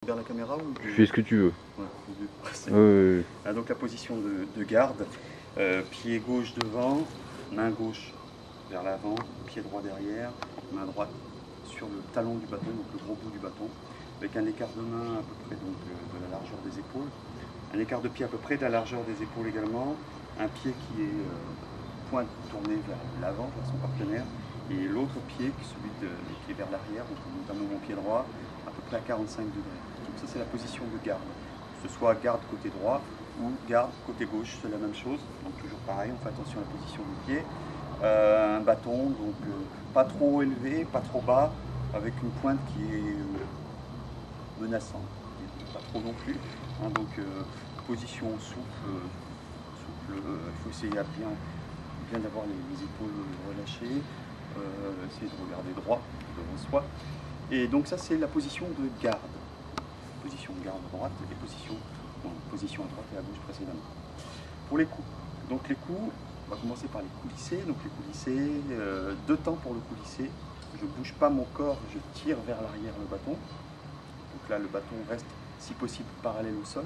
Vers la caméra ou Tu fais ce que tu veux. Ouais, donc la position de garde, pied gauche devant, main gauche vers l'avant, pied droit derrière, main droite sur le talon du bâton, donc le gros bout du bâton, avec un écart de main à peu près donc, de la largeur des épaules, un écart de pied à peu près de la largeur des épaules également, un pied qui est pointe tourné vers l'avant, vers son partenaire, et l'autre pied, qui est vers l'arrière, donc notamment mon pied droit, à peu près à 45 degrés. Donc ça c'est la position de garde. Que ce soit garde côté droit ou garde côté gauche, c'est la même chose. Donc toujours pareil, on fait attention à la position du pied. Un bâton, donc pas trop élevé, pas trop bas, avec une pointe qui est menaçante, pas trop non plus. Hein, donc position souple, il faut essayer à bien d'avoir les épaules relâchées, essayer de regarder droit devant soi. Et donc ça c'est la position de garde. Position de garde à droite et position à droite et à gauche précédemment. Pour les coups. Donc les coups, on va commencer par les coulissés. Donc les coulissés, 2 temps pour le coulissé. Je ne bouge pas mon corps, je tire vers l'arrière le bâton. Donc là le bâton reste si possible parallèle au sol.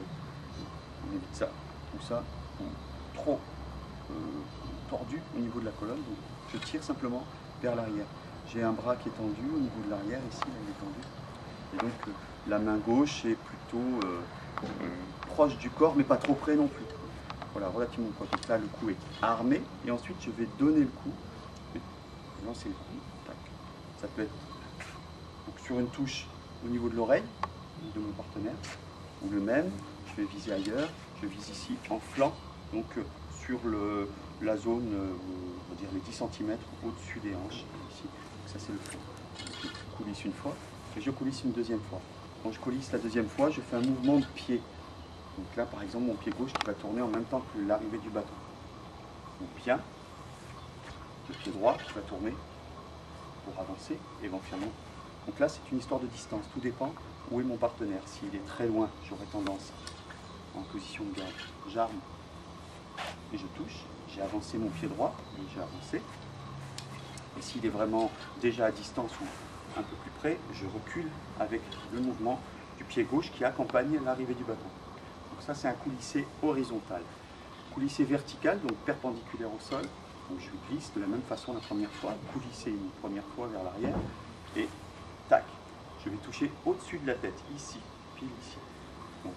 On évite ça, ou trop tordu au niveau de la colonne. Donc je tire simplement vers l'arrière. J'ai un bras qui est tendu au niveau de l'arrière, ici là, il est tendu. Et donc la main gauche est plutôt proche du corps, mais pas trop près non plus. Voilà, relativement proche. Donc là, le coup est armé, et ensuite je vais donner le coup, je vais lancer le coup. Tac. Ça peut être donc, sur une touche au niveau de l'oreille de mon partenaire, ou le même, je vais viser ailleurs, je vise ici en flanc, donc sur la zone, on va dire les 10 cm au-dessus des hanches, ici. Donc ça c'est le flanc. Je coulisse une fois, et je coulisse une deuxième fois. Quand je coulisse la deuxième fois, je fais un mouvement de pied. Donc là, par exemple, mon pied gauche qui va tourner en même temps que l'arrivée du bâton. Donc bien, le pied droit qui va tourner pour avancer éventuellement. Donc là, c'est une histoire de distance. Tout dépend où est mon partenaire. S'il est très loin, j'aurai tendance, en position de garde, j'arme et je touche. J'ai avancé mon pied droit, et j'ai avancé. Et s'il est vraiment déjà à distance ou un peu plus près, je recule avec le mouvement du pied gauche qui accompagne l'arrivée du bâton. Donc ça, c'est un coulissé horizontal. Coulissé vertical, donc perpendiculaire au sol. Donc je glisse de la même façon la première fois, coulisser une première fois vers l'arrière, et tac, je vais toucher au-dessus de la tête, ici, pile ici. Donc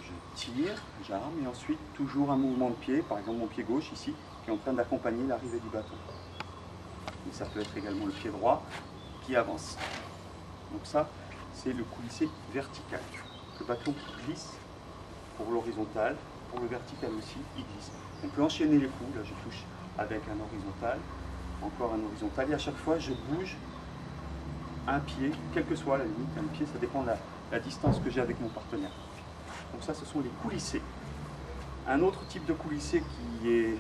je tire, j'arme, et ensuite toujours un mouvement de pied, par exemple mon pied gauche ici, qui est en train d'accompagner l'arrivée du bâton. Et ça peut être également le pied droit qui avance. Donc ça, c'est le coulissé vertical. Le bâton glisse pour l'horizontal, pour le vertical aussi, il glisse. On peut enchaîner les coups, là je touche avec un horizontal, encore un horizontal, et à chaque fois je bouge un pied, quelle que soit la limite, un pied, ça dépend de la distance que j'ai avec mon partenaire. Donc ça, ce sont les coulissés. Un autre type de coulissé qui est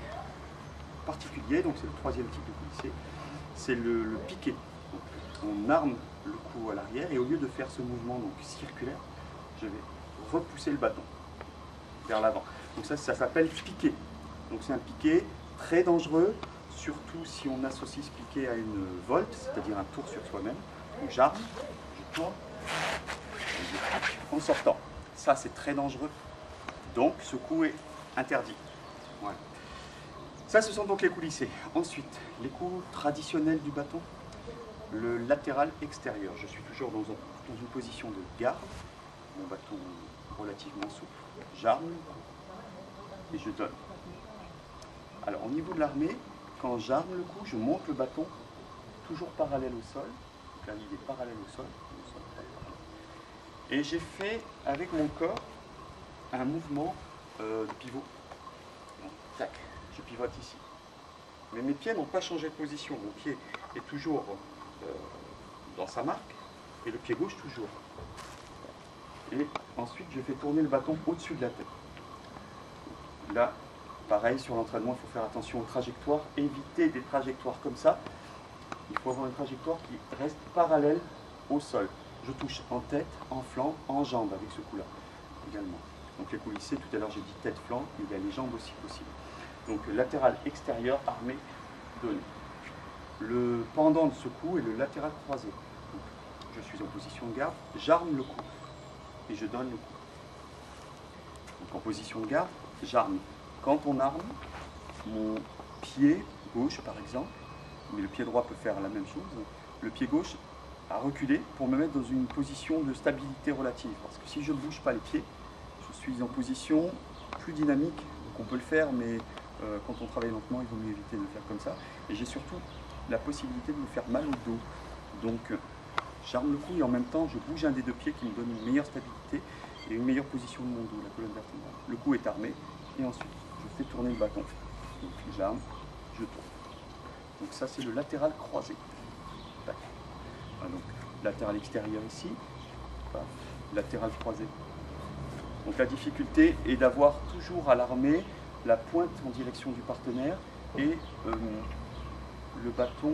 particulier, donc c'est le troisième type de coulissé, c'est le piqué. Donc, on arme le cou à l'arrière, et au lieu de faire ce mouvement donc, circulaire, je vais repousser le bâton vers l'avant. Donc ça s'appelle piqué. Donc c'est un piqué très dangereux, surtout si on associe ce piqué à une volte, c'est-à-dire un tour sur soi-même. Donc j'arme, je tourne, et je pique en sortant. Ça c'est très dangereux, donc ce coup est interdit. Voilà. Ça, ce sont donc les coulissés. Ensuite, les coups traditionnels du bâton, le latéral extérieur. Je suis toujours dans une position de garde, mon bâton relativement souple. J'arme et je donne. Alors, au niveau de l'armée, quand j'arme le coup, je monte le bâton toujours parallèle au sol. Donc là, il est parallèle au sol. Et j'ai fait avec mon corps un mouvement de pivot. Donc, tac, je pivote ici. Mais mes pieds n'ont pas changé de position. Mon pied est toujours dans sa marque, et le pied gauche toujours. Et ensuite, je fais tourner le bâton au-dessus de la tête. Là, pareil, sur l'entraînement, il faut faire attention aux trajectoires, éviter des trajectoires comme ça. Il faut avoir une trajectoire qui reste parallèle au sol. Je touche en tête, en flanc, en jambe avec ce coup-là également. Donc les coulissés, tout à l'heure j'ai dit tête-flanc, mais il y a les jambes aussi possibles. Donc latéral extérieur, armé, donné. Le pendant de ce coup est le latéral croisé. Donc, je suis en position de garde, j'arme le coup. et je donne le coup. Donc en position de garde, j'arme. Quand on arme, mon pied gauche par exemple, mais le pied droit peut faire la même chose, le pied gauche a reculé pour me mettre dans une position de stabilité relative. Parce que si je ne bouge pas les pieds, je suis en position plus dynamique. Donc on peut le faire, mais quand on travaille lentement, il vaut mieux éviter de le faire comme ça. Et j'ai surtout la possibilité de me faire mal au dos. Donc j'arme le cou et en même temps je bouge un des deux pieds qui me donne une meilleure stabilité et une meilleure position de mon dos, la colonne vertébrale. Le cou est armé et ensuite je fais tourner le bâton. Donc j'arme, je tourne. Donc ça c'est le latéral croisé. Voilà, donc latéral extérieur ici, voilà, latéral croisé. Donc la difficulté est d'avoir toujours à l'armée la pointe en direction du partenaire et le bâton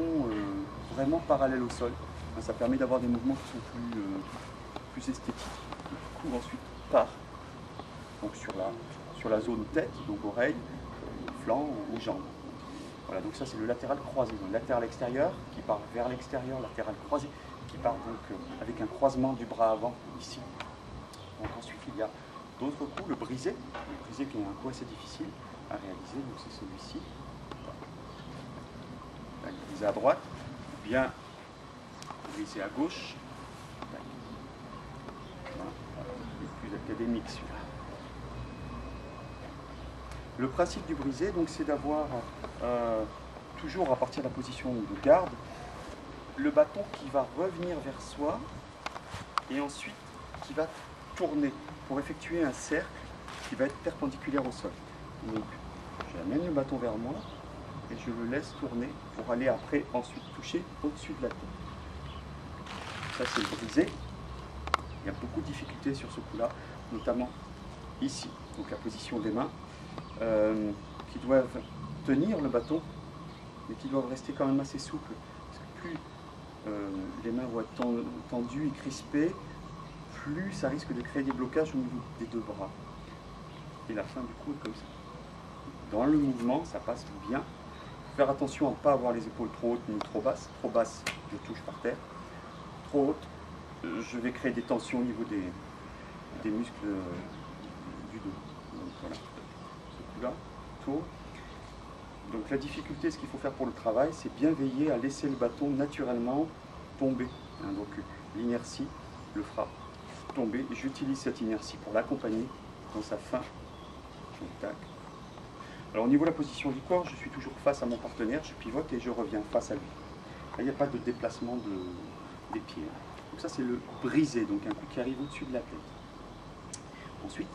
vraiment parallèle au sol. Ça permet d'avoir des mouvements qui sont plus esthétiques. Le coup ensuite part donc sur la zone tête, donc oreille, flanc ou jambes. Voilà, donc ça c'est le latéral croisé. Donc latéral extérieur qui part vers l'extérieur, latéral croisé qui part donc avec un croisement du bras avant ici. Donc ensuite il y a d'autres coups, le brisé qui est un coup assez difficile à réaliser, donc c'est celui-ci. Brisé à droite, bien brisé à gauche. Voilà, il est plus académique celui-là. Le principe du brisé, donc, c'est d'avoir toujours à partir de la position de garde, le bâton qui va revenir vers soi et ensuite qui va tourner pour effectuer un cercle qui va être perpendiculaire au sol. Donc, j'amène le bâton vers moi et je le laisse tourner pour aller après ensuite toucher au-dessus de la tête. Ça c'est le brisé. Il y a beaucoup de difficultés sur ce coup-là, notamment ici, donc la position des mains, qui doivent tenir le bâton, mais qui doivent rester quand même assez souples. Parce que plus les mains vont être tendues et crispées, plus ça risque de créer des blocages au niveau des deux bras. Et la fin du coup est comme ça. Dans le mouvement, ça passe bien. Faire attention à ne pas avoir les épaules trop hautes ni trop basses. Trop basses, je touche par terre. Trop haute, je vais créer des tensions au niveau des muscles du dos. Donc voilà, ce coup-là, tour. Donc la difficulté, ce qu'il faut faire pour le travail, c'est bien veiller à laisser le bâton naturellement tomber. Donc l'inertie le fera tomber. J'utilise cette inertie pour l'accompagner dans sa fin. Donc, tac. Alors au niveau de la position du corps, je suis toujours face à mon partenaire, je pivote et je reviens face à lui. Là, il n'y a pas de déplacement des pieds. Donc ça c'est le brisé, donc un coup qui arrive au-dessus de la tête. Ensuite,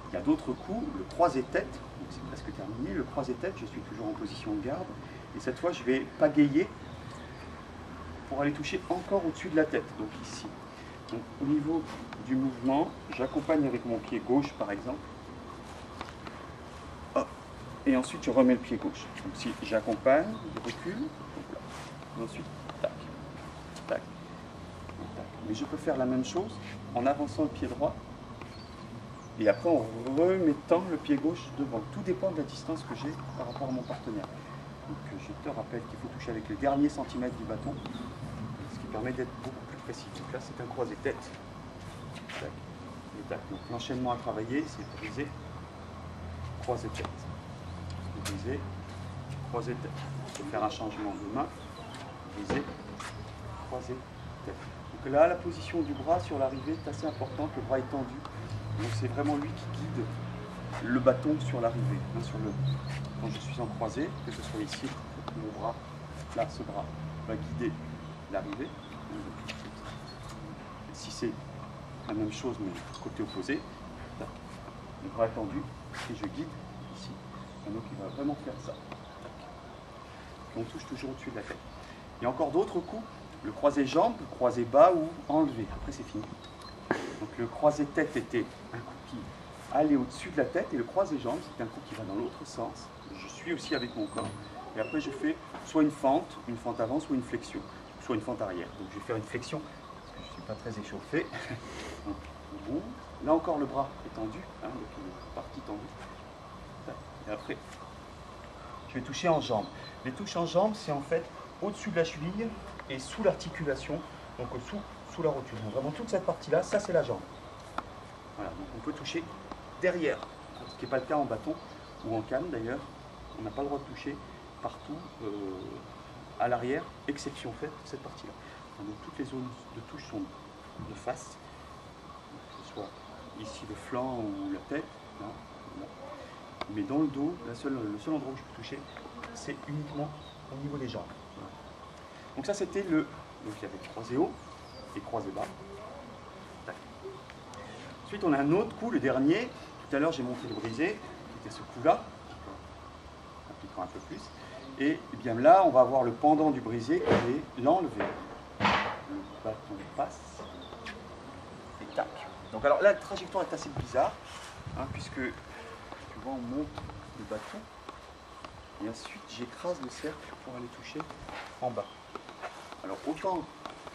il y a d'autres coups, le croisé-tête, donc c'est presque terminé. Le croisé-tête, je suis toujours en position de garde. Et cette fois, je vais pagayer pour aller toucher encore au-dessus de la tête, donc ici. Donc au niveau du mouvement, j'accompagne avec mon pied gauche par exemple. Hop. Et ensuite, je remets le pied gauche. Donc si j'accompagne, je recule, donc là. Et ensuite, tac, tac, tac. Mais je peux faire la même chose en avançant le pied droit et après en remettant le pied gauche devant. Tout dépend de la distance que j'ai par rapport à mon partenaire. Donc je te rappelle qu'il faut toucher avec le dernier centimètre du bâton, ce qui permet d'être beaucoup plus précis. Donc là, c'est un croisé-tête. Tac, et tac. Donc l'enchaînement à travailler, c'est brisé, croisé-tête. Brisé, croisé-tête. Je peux faire un changement de main, brisé, croisé-tête. Donc là, la position du bras sur l'arrivée est assez importante, le bras est tendu. Donc c'est vraiment lui qui guide le bâton sur l'arrivée. Quand je suis en croisé, que ce soit ici, mon bras, là, ce bras va guider l'arrivée. Si c'est la même chose, mais côté opposé, là, le bras est tendu et je guide ici. Donc il va vraiment faire ça. Et on touche toujours au-dessus de la tête. Il y a encore d'autres coups. Le croisé jambe, le croisé bas ou enlevé. Après c'est fini. Donc le croisé tête était un coup qui allait au-dessus de la tête et le croisé jambe c'est un coup qui va dans l'autre sens. Je suis aussi avec mon corps. Et après je fais soit une fente avant, soit une flexion, soit une fente arrière. Donc je vais faire une flexion parce que je ne suis pas très échauffé. Donc, bon. Là encore le bras est tendu, donc une partie tendue. Et après je vais toucher en jambe. Les touches en jambe c'est en fait au-dessus de la cheville et sous l'articulation, donc sous la rotule. Donc vraiment toute cette partie-là, ça c'est la jambe. Voilà, donc on peut toucher derrière, ce qui n'est pas le cas en bâton ou en canne d'ailleurs. On n'a pas le droit de toucher partout à l'arrière, exception faite de cette partie-là. Donc toutes les zones de touche sont de face, que ce soit ici le flanc ou la tête. Là, là. Mais dans le dos, le seul endroit où je peux toucher, c'est uniquement au niveau des jambes. Voilà. Donc ça c'était le... Donc il y avait croisé haut et croisé bas. Tac. Ensuite on a un autre coup, le dernier. Tout à l'heure j'ai monté le brisé, qui était ce coup-là, appliquant un peu plus. Et bien là on va avoir le pendant du brisé qui est l'enlever. Le bâton passe et tac. Donc alors là la trajectoire est assez bizarre, hein, puisque tu vois on monte le bâton et ensuite j'écrase le cercle pour aller toucher en bas. Alors autant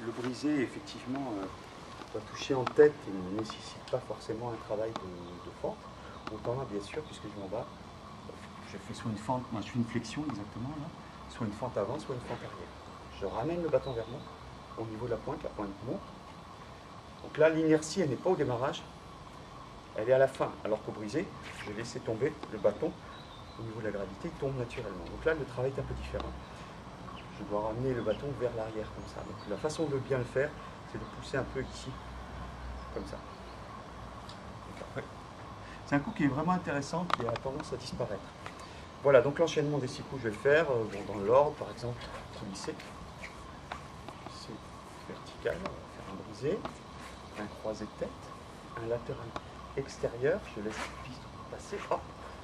le brisé effectivement doit toucher en tête et ne nécessite pas forcément un travail de fente, autant là bien sûr puisque je vais en bas, je fais soit une fente, moi je fais une flexion exactement là, soit une fente avant, soit une fente arrière. Je ramène le bâton vers moi au niveau de la pointe monte. Donc là l'inertie elle n'est pas au démarrage, elle est à la fin, alors qu'au brisé, je vais laisser tomber le bâton au niveau de la gravité, il tombe naturellement. Donc là le travail est un peu différent. Je dois ramener le bâton vers l'arrière comme ça. Donc la façon de bien le faire, c'est de pousser un peu ici, comme ça. C'est un coup qui est vraiment intéressant, qui a tendance à disparaître. Voilà, donc l'enchaînement des 6 coups, je vais le faire dans l'ordre, par exemple, lisser. C'est vertical, on va faire un brisé, un croisé de tête, un latéral extérieur, je laisse la piste passer, hop,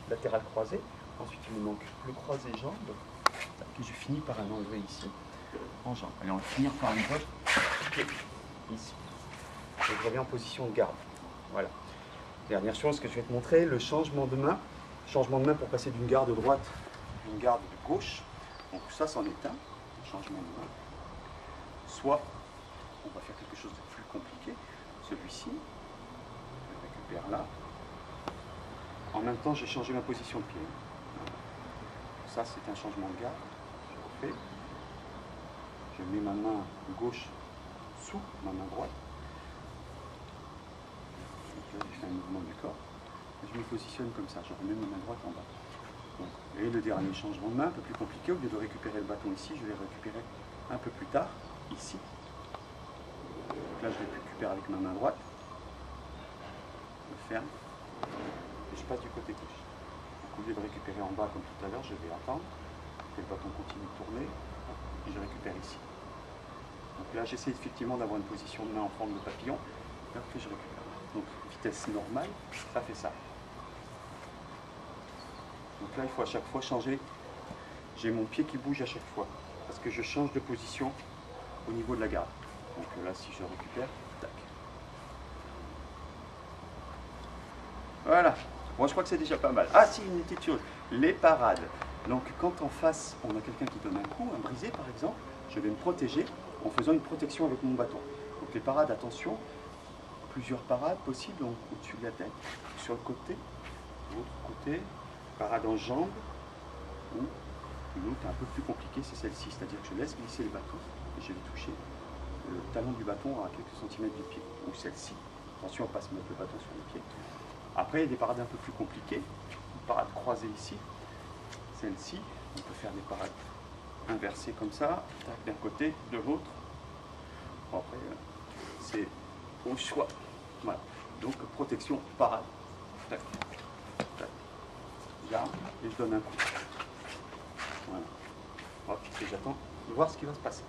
latéral croisé. Ensuite, il me manque le croisé jambe, que je finis par un enlever ici, en jambe. Allez, on va finir par une botte ici. Je reviens en position de garde. Voilà. Dernière chose que je vais te montrer, le changement de main. Changement de main pour passer d'une garde droite à une garde de gauche. Donc ça, c'en est un changement de main. Soit, on va faire quelque chose de plus compliqué. Celui-ci, je récupère là. En même temps, j'ai changé ma position de pied. Ça, c'est un changement de garde. Je refais. Je mets ma main gauche sous ma main droite. Donc là, j'ai fait un mouvement du corps. Et je me positionne comme ça. Je remets ma main droite en bas. Donc, et le dernier changement de main, un peu plus compliqué, au lieu de récupérer le bâton ici, je vais le récupérer un peu plus tard, ici. Donc là, je le récupère avec ma main droite. Je ferme. Et je passe du côté gauche. Donc, au lieu de récupérer en bas comme tout à l'heure, je vais attendre que le bâton continue de tourner. Et je récupère ici. Donc là, j'essaie effectivement d'avoir une position de main en forme de papillon. Et après, je récupère. Donc, vitesse normale, ça fait ça. Donc là, il faut à chaque fois changer. J'ai mon pied qui bouge à chaque fois. Parce que je change de position au niveau de la garde. Donc là, si je récupère, tac. Voilà. Bon, je crois que c'est déjà pas mal. Ah si, une petite chose. Les parades. Donc quand en face, on a quelqu'un qui donne un coup, un brisé par exemple, je vais me protéger en faisant une protection avec mon bâton. Donc les parades, attention, plusieurs parades possibles au-dessus de la tête, sur le côté, l'autre côté, parade en jambe, ou une autre un peu plus compliquée, c'est celle-ci, c'est-à-dire que je laisse glisser le bâton et je vais toucher le talon du bâton à quelques centimètres du pied, ou celle-ci. Attention à ne pas se mettre le bâton sur le pied. Après, il y a des parades un peu plus compliquées, une parade croisée ici, celle-ci, on peut faire des parades inversées comme ça, d'un côté, de l'autre. Bon, après, c'est au choix. Voilà. Donc, protection, parade. Tac, tac. J'arme et je donne un coup. Voilà. Hop, et j'attends de voir ce qui va se passer.